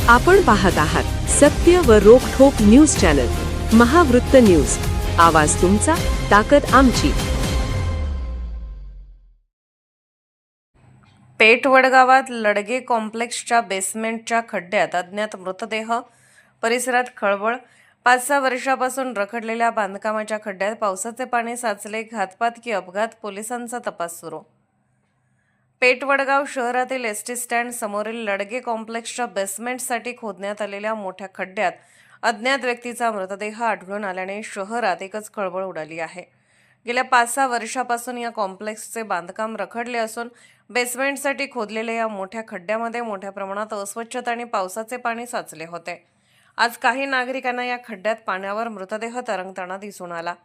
आपण पाहत आहात सत्य व रोखठोक न्यूज चॅनल महावृत्त न्यूज. आवाज तुमचा, ताकद आमची. पेठ वडगावात लडगे कॉम्प्लेक्सच्या बेसमेंटच्या खड्ड्यात अज्ञात मृतदेह. परिसरात खळबळ. 5-6 वर्षापासून रखडलेल्या बांधकामाच्या खड्ड्यात पावसाचे पाणी साचले. घातपात की अपघात? पोलिसांचा तपास सुरू. पेठ वडगाव शहरातील एसटी स्टँड समोरील लडगे कॉम्प्लेक्सच्या बेसमेंटसाठी खोदण्यात आलेल्या मोठ्या खड्ड्यात अज्ञात व्यक्तीचा मृतदेह आढळून आल्याने शहरात एकच खळबळ उडाली आहे. गेल्या 5-6 वर्षापासून या कॉम्प्लेक्सचे बांधकाम रखडले असून बेसमेंटसाठी खोदलेल्या या मोठ्या खड्ड्यामध्ये मोठ्या प्रमाणात अस्वच्छता आणि पावसाचे पाणी साचले होते. आज काही नागरिकांना या खड्ड्यात पाण्यावर मृतदेह तरंगताना दिसून आला.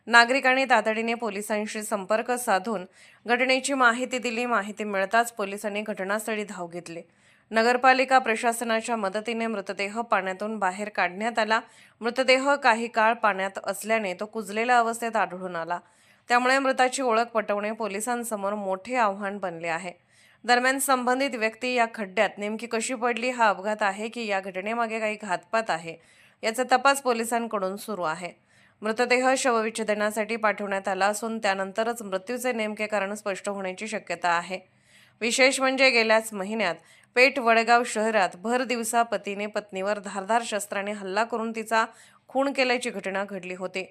नागरिकांनी तातडीने पोलिसांशी संपर्क साधून घटनेची माहिती दिली. माहिती मिळताच पोलिसांनी घटनास्थळी धाव घेतली. नगरपालिका प्रशासनाच्या मदतीने मृतदेह पाण्यातून बाहेर काढण्यात आला. मृतदेह काही काळ पाण्यात असल्याने तो कुजलेल्या अवस्थेत आढळून आला. त्यामुळे मृताची ओळख पटवणे पोलिसांसमोर मोठे आव्हान बनले आहे. दरम्यान संबंधित व्यक्ती या खड्ड्यात नेमकी कशी पडली, हा अपघात आहे की या घटनेमागे काही घातपात आहे, याचा तपास पोलिसांकडून सुरू आहे. मृतदेह शवविच्छेदनासाठी पाठवण्यात आला असून त्यानंतरच मृत्यूचे नेमके कारण स्पष्ट होण्याची शक्यता आहे. विशेष म्हणजे गेल्याच महिन्यात पेठ वडगाव शहरात भर दिवसा पतीने पत्नीवर धारदार शस्त्राने हल्ला करून तिचा खून केल्याची घटना घडली होती.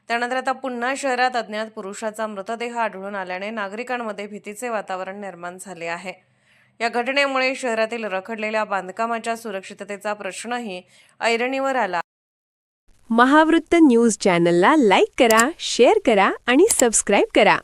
त्यानंतर आता पुन्हा शहरात अज्ञात पुरुषाचा मृतदेह आढळून आल्याने नागरिकांमध्ये भीतीचे वातावरण निर्माण झाले आहे. या घटनेमुळे शहरातील रखडलेल्या बांधकामाच्या सुरक्षिततेचा प्रश्नही ऐरणीवर आला. महावृत्त न्यूज चॅनलला लाईक करा, शेअर करा आणि सबस्क्राईब करा.